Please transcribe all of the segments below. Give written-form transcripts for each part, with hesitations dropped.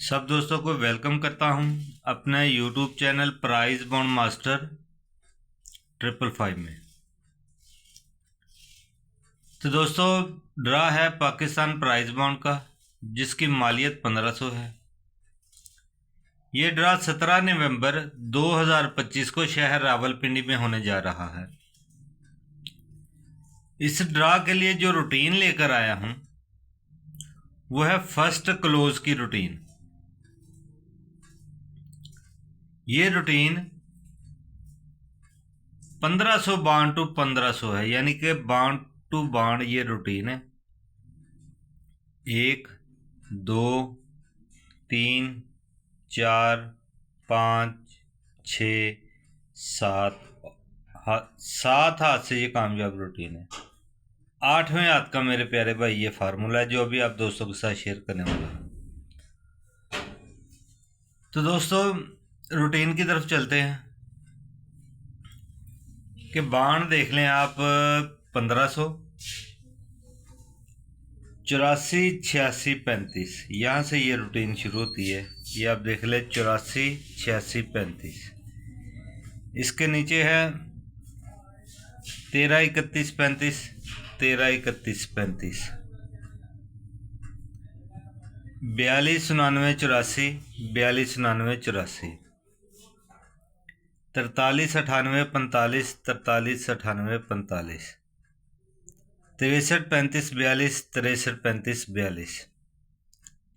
सब दोस्तों को वेलकम करता हूं अपने YouTube channel prize bond master 555 में। तो दोस्तों ड्रा है पाकिस्तान प्राइज बॉन्ड का, जिसकी मालियत 1500 है। ये ड्रा 17 नवंबर 2025 को शहर रावलपिंडी में होने जा रहा है। इस ड्रा के लिए जो रूटीन लेकर आया हूं वो है फर्स्ट क्लोज की रूटीन। ये रूटीन 1500 बाउंड टू 1500 है, यानी कि बाउंड टू बाउंड ये रूटीन है। 1 2 3 4 5 6 7 7 हाथ से ये कामयाब रूटीन है। 8वें हाथ का मेरे प्यारे भाई ये फार्मूला है जो अभी आप दोस्तों के साथ शेयर करने वाला हूं। तो दोस्तों रूटीन की तरफ चलते हैं कि बाण देख लें आप 1500 84 86 35, यहाँ से ये रूटीन शुरू होती है। ये आप देख लें 84 86 35। इसके नीचे है 13 31 35, 13 31 35, 42 99 84, 42 99 84, 43 98 45, 43 98 45, 63 35 42, 63 35 42,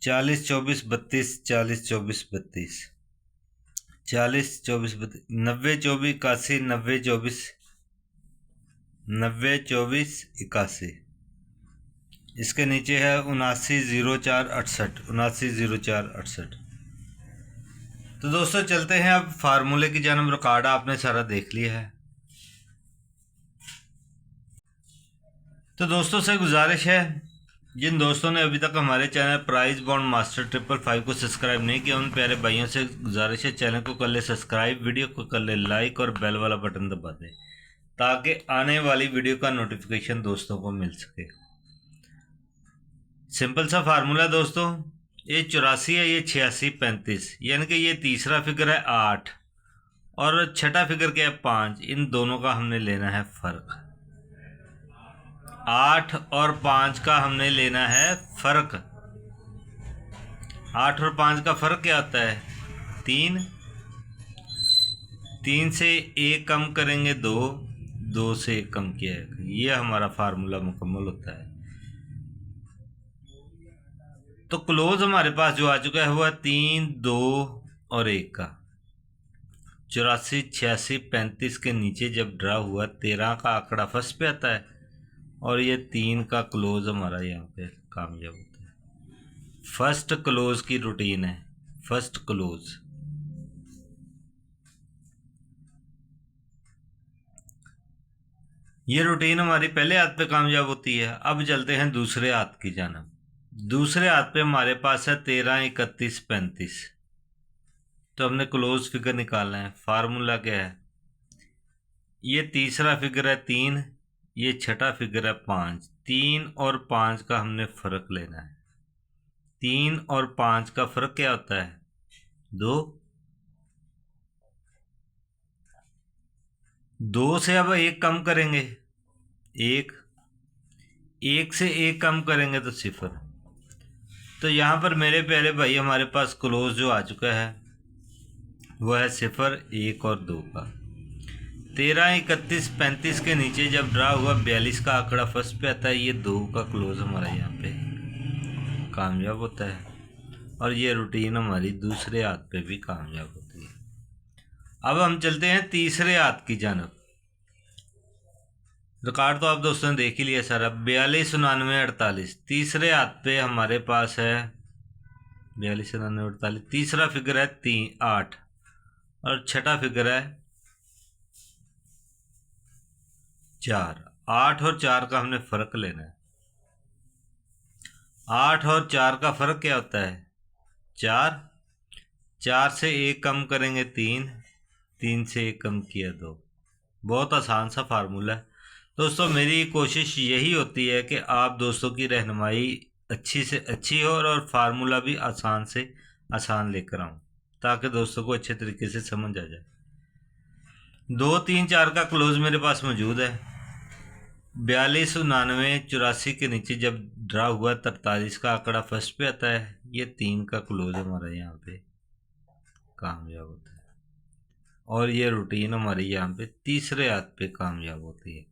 40 24 32, 40 24 32, 40 24 32, 90 24 81, 90 24 90 24 81। इसके नीचे है 79 04 68, 79 04 68। तो दोस्तों चलते हैं अब फार्मूले की जानब। रिकॉर्ड आपने सारा देख लिया है। तो दोस्तों से गुजारिश है, जिन दोस्तों ने अभी तक हमारे चैनल प्राइज बॉन्ड मास्टर 555 को सब्सक्राइब नहीं किया, उन प्यारे भाइयों से गुजारिश है चैनल को कर ले सब्सक्राइब, वीडियो को कर ले लाइक और बेल वाला बटन दबा दे ताकि आने वाली वीडियो का नोटिफिकेशन दोस्तों को मिल सके। सिंपल सा फार्मूला दोस्तों, ये 84 है, ये 86 35, यानी कि ये तीसरा फिगर है 8 और छठा फिगर क्या है 5। इन दोनों का हमने लेना है फर्क। 8 और 5 का हमने लेना है फर्क। 8 और 5 का फर्क क्या होता है 3। 3 से 1 कम करेंगे 2, 2 से 1 कम किया है। ये हमारा फार्मूला मुकम्मल होता है। तो क्लोज हमारे पास जो आ चुका है वो है 3 2 और 1 का। 84 86 35 के नीचे जब ड्रा हुआ 13 का आंकड़ा फर्स्ट पे आता है और ये 3 का क्लोज हमारा यहाँ पे कामयाब होता है। फर्स्ट क्लोज की रूटीन है, फर्स्ट क्लोज। ये रूटीन हमारी पहले हाथ पे कामयाब होती है। अब चलते हैं दूसरे हाथ की जानब। दूसरे हाथ पे हमारे पास है 13 31 35। तो हमने क्लोज फिगर निकालना है। फार्मूला क्या है, ये तीसरा फिगर है 3, ये छठा फिगर है 5। 3 और 5 का हमने फर्क लेना है। 3 और 5 का फर्क क्या होता है 2। 2 से अब 1 कम करेंगे 1, 1 से 1 कम करेंगे तो 0। तो यहाँ पर मेरे प्यारे भाई हमारे पास क्लोज जो आ चुका है वो है 0 1 और 2 का। 13 31 35 के नीचे जब ड्रा हुआ 42 का आंकड़ा फर्स्ट पे आता है। ये 2 का क्लोज हमारा यहाँ पे कामयाब होता है और ये रूटीन हमारी दूसरे हाथ पे भी कामयाब होती है। अब हम चलते हैं तीसरे हाथ की जानब। रिकॉर्ड तो आप दोस्तों ने देख ही लिया सारा। 42 99 48 तीसरे हाथ पे हमारे पास है 42 99 48। तीसरा फिगर है 8 और छठा फिगर है 4। 8 और 4 का हमने फर्क लेना है। 8 और 4 का फर्क क्या होता है 4। 4 से 1 कम करेंगे 3, 3 से 1 कम किया 2। बहुत आसान सा फार्मूला है दोस्तों। मेरी कोशिश यही होती है कि आप दोस्तों की रहनुमाई अच्छी से अच्छी हो और फार्मूला भी आसान से आसान लेकर आऊँ ताकि दोस्तों को अच्छे तरीके से समझ आ जाए। 2, 3, 4 का क्लोज मेरे पास मौजूद है। 42, 99, 84 के नीचे जब ड्रा हुआ 43 का आंकड़ा फर्स्ट पे आता है। ये 3 का क्लोज हमारा यहाँ पे कामयाब होता है और ये रूटीन हमारी यहाँ पे तीसरे हाथ पे कामयाब होती है।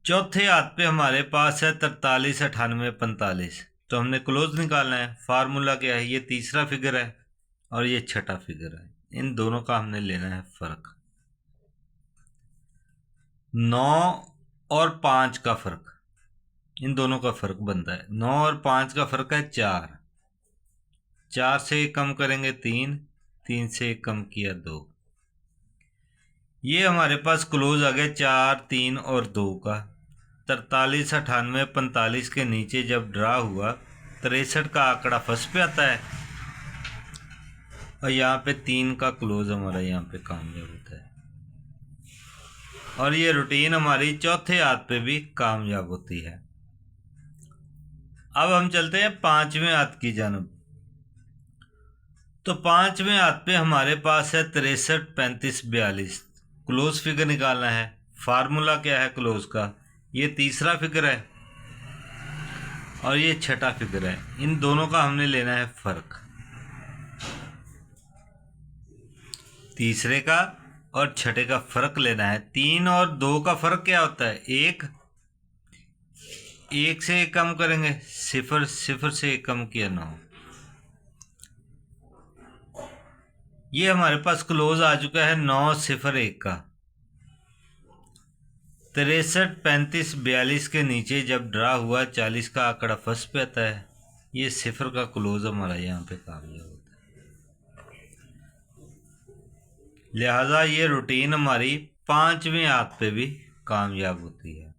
चौथे हाथ पे हमारे पास है 43, 98, 45। तो हमने क्लोज निकालना है। फार्मूला क्या है, ये तीसरा फिगर है और ये छठा फिगर है। इन दोनों का हमने लेना है फर्क। 9 और 5 का फर्क, इन दोनों का फर्क बनता है। 9 और 5 का फर्क है 4। 4 से 1 कम करेंगे 3, 3 से 1 कम किया 2। ये हमारे पास क्लोज आ गया 4, 3 और 2 का। 43, 98, 45 के नीचे जब ड्रा हुआ 63 का आंकड़ा फर्स्ट पे आता है और यहाँ पे 3 का क्लोज हमारा यहाँ पे कामयाब होता है और ये रूटीन हमारी चौथे हाथ पे भी कामयाब होती है। अब हम चलते हैं पांचवें हाथ की जानब। तो पांचवें हाथ पे हमारे पास है 63, 35, 42। क्लोज फिगर निकालना है। फार्मूला क्या है क्लोज का, ये तीसरा फिगर है और ये छठा फिगर है। इन दोनों का हमने लेना है फर्क। तीसरे का और छठे का फर्क लेना है। 3 और 2 का फर्क क्या होता है, 1। 1 से 1 कम करेंगे 0, 0 से 1 कम किया 9। ये हमारे पास क्लोज आ चुका है 9, 0, 1 का। 63, 35, 42 के नीचे जब ड्रा हुआ 40 का आंकड़ा फर्स्ट पे आता है। ये 0 का क्लोज हमारा यहाँ पे कामयाब होता है। लिहाजा ये रूटीन हमारी पांचवें हाथ पे भी कामयाब होती है।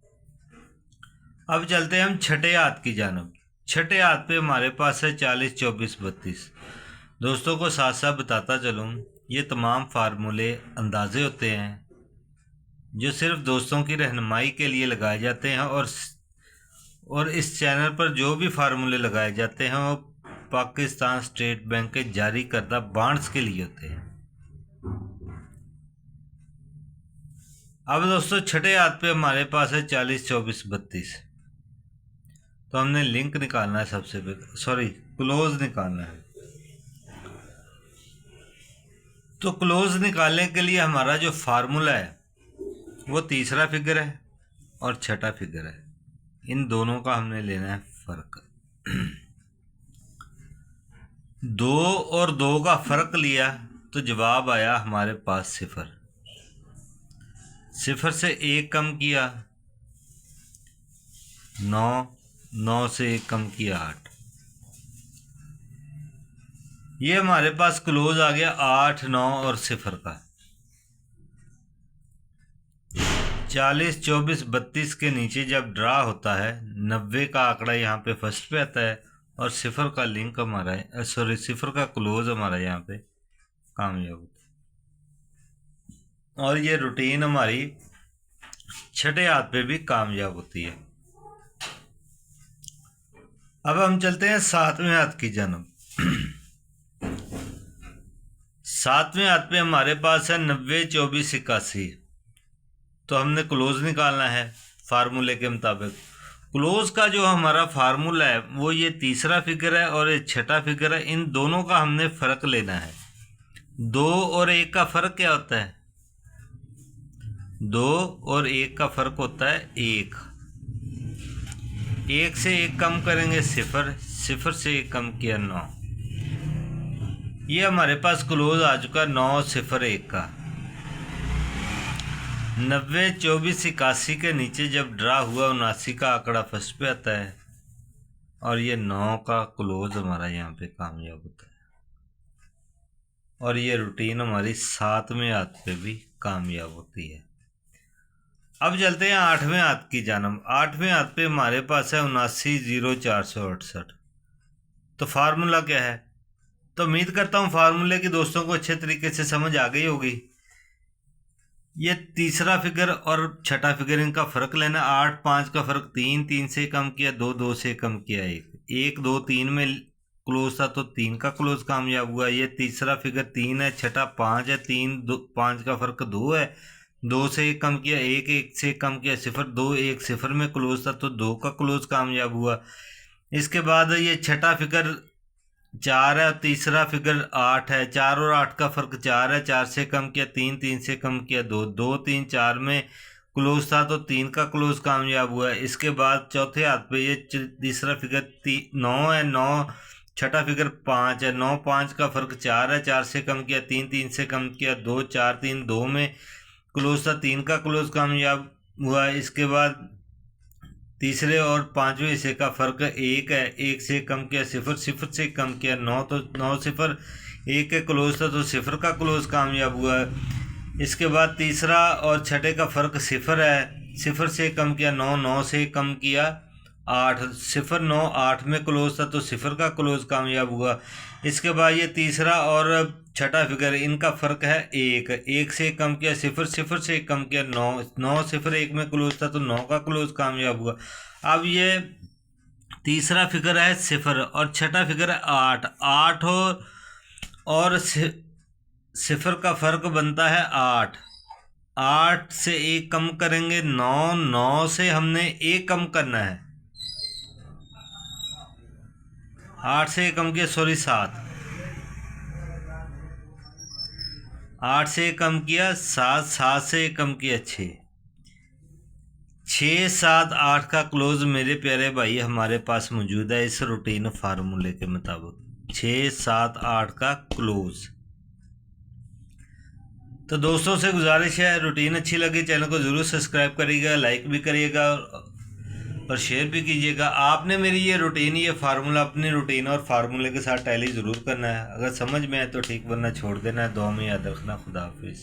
अब चलते हैं हम छठे हाथ की जानब। छठे हाथ पे हमारे पास है 40, 24, 32। दोस्तों को साथ साथ बताता चलूँ, ये तमाम फार्मूले अंदाजे होते हैं जो सिर्फ दोस्तों की रहनुमाई के लिए लगाए जाते हैं और इस चैनल पर जो भी फार्मूले लगाए जाते हैं वो पाकिस्तान स्टेट बैंक के जारी करदा बॉन्ड्स के लिए होते हैं। अब दोस्तों छठे हाथ पे हमारे पास है 40, 24, 32। तो हमने लिंक निकालना है सबसे पहले, क्लोज निकालना है। तो क्लोज निकालने के लिए हमारा जो फार्मूला है वो तीसरा फिगर है और छठा फिगर है। इन दोनों का हमने लेना है फर्क। 2 और 2 का फर्क लिया तो जवाब आया हमारे पास 0। 0 से 1 कम किया 9, 9 से 1 कम किया 8। ये हमारे पास क्लोज आ गया 8, 9 और 0 का। 40, 24, 32 के नीचे जब ड्रा होता है 90 का आंकड़ा यहाँ पे फर्स्ट पे आता है और 0 का लिंक हमारा है, 0 का क्लोज हमारा यहाँ पे कामयाब होता है और ये रूटीन हमारी छठे हाथ पे भी कामयाब होती है। अब हम चलते हैं सातवें हाथ की जानब। सातवें हाथ पे हमारे पास है 90, 24, 81। तो हमने क्लोज निकालना है फार्मूले के मुताबिक। क्लोज का जो हमारा फार्मूला है वो ये तीसरा फिगर है और ये छठा फिगर है। इन दोनों का हमने फ़र्क लेना है। 2 और 1 का फ़र्क क्या होता है, 2 और 1 का फ़र्क होता है 1। 1 से 1 कम करेंगे 0, 0 से 1 कम किया 9। ये हमारे पास क्लोज आ चुका 9, 0, 1 का। 90, 24, 81 के नीचे जब ड्रा हुआ 79 का आंकड़ा फर्स्ट पे आता है और ये 9 का क्लोज हमारा यहाँ पे कामयाब होता है और ये रूटीन हमारी सातवें हाथ पे भी कामयाब होती है। अब चलते हैं आठवें हाथ की जानब। आठवें हाथ पे हमारे पास है 79, 0, 468। तो फार्मूला क्या है, तो उम्मीद करता हूँ फार्मूले की दोस्तों को अच्छे तरीके से समझ आ गई होगी। ये तीसरा फिगर और छठा फिगर इनका फ़र्क लेना। 8 5 का फ़र्क 3, 3 से कम किया 2, 2 से कम किया 1, 1 2 3 में क्लोज था तो 3 का क्लोज कामयाब हुआ। ये तीसरा फिगर 3 है, छठा 5 है, 3 2 5 का फ़र्क 2 है, 2 से 1 कम किया 1, 1 से कम किया 0, 2 1 0 में क्लोज था तो 2 का क्लोज कामयाब हुआ। इसके बाद ये छठा फिगर 4 है और तीसरा फिगर 8 है। 4 और 8 का फ़र्क 4 है, 4 से कम किया 3, 3 से कम किया 2, 2 3 4 में क्लोज था तो 3 का क्लोज कामयाब हुआ है। इसके बाद चौथे हाथ पे ये तीसरा फिगर 9 है, 9 छठा फिगर 5 है, 9 5 का फ़र्क 4 है, 4 से कम किया 3, 3 से कम किया 2, 4 3 2 में क्लोज था 3 का क्लोज कामयाब हुआ। इसके बाद तीसरे और पांचवें हिस्से का फ़र्क 1 है, 1 से कम किया 0, 0 से कम किया 9 तो 9 0 1 के क्लोज था तो 0 का क्लोज कामयाब हुआ है। इसके बाद तीसरा और छठे का फ़र्क 0 है, 0 से कम किया 9, 9 से कम किया 8, 0 9 8 में क्लोज था तो 0 का क्लोज कामयाब हुआ। इसके बाद ये तीसरा और छठा फिगर इनका फ़र्क है 1, 1 से कम किया 0, 0 से कम किया 9, 9 0 1 में क्लोज था तो 9 का क्लोज कामयाब हुआ। अब ये तीसरा फिगर है 0 और छठा फिगर है 8, 8 और 0 का फ़र्क बनता है 8, 8 से 1 कम करेंगे 9, 9 से हमने 1 कम करना है, 8 से 1 कम किया 7, 8 से 1 कम किया 7, 7 से 1 कम किया 6, 6 7 8 का क्लोज मेरे प्यारे भाई हमारे पास मौजूद है इस रूटीन फार्मूले के मुताबिक, 6 7 8 का क्लोज। तो दोस्तों से गुजारिश है, रूटीन अच्छी लगी चैनल को ज़रूर सब्सक्राइब करिएगा, लाइक भी करिएगा और शेयर भी कीजिएगा। आपने मेरी ये रूटीन, ये फार्मूला अपनी रूटीन और फार्मूले के साथ टैली ज़रूर करना है। अगर समझ में आए तो ठीक, वरना छोड़ देना है। दुआ में याद रखना। खुदा हाफिज़।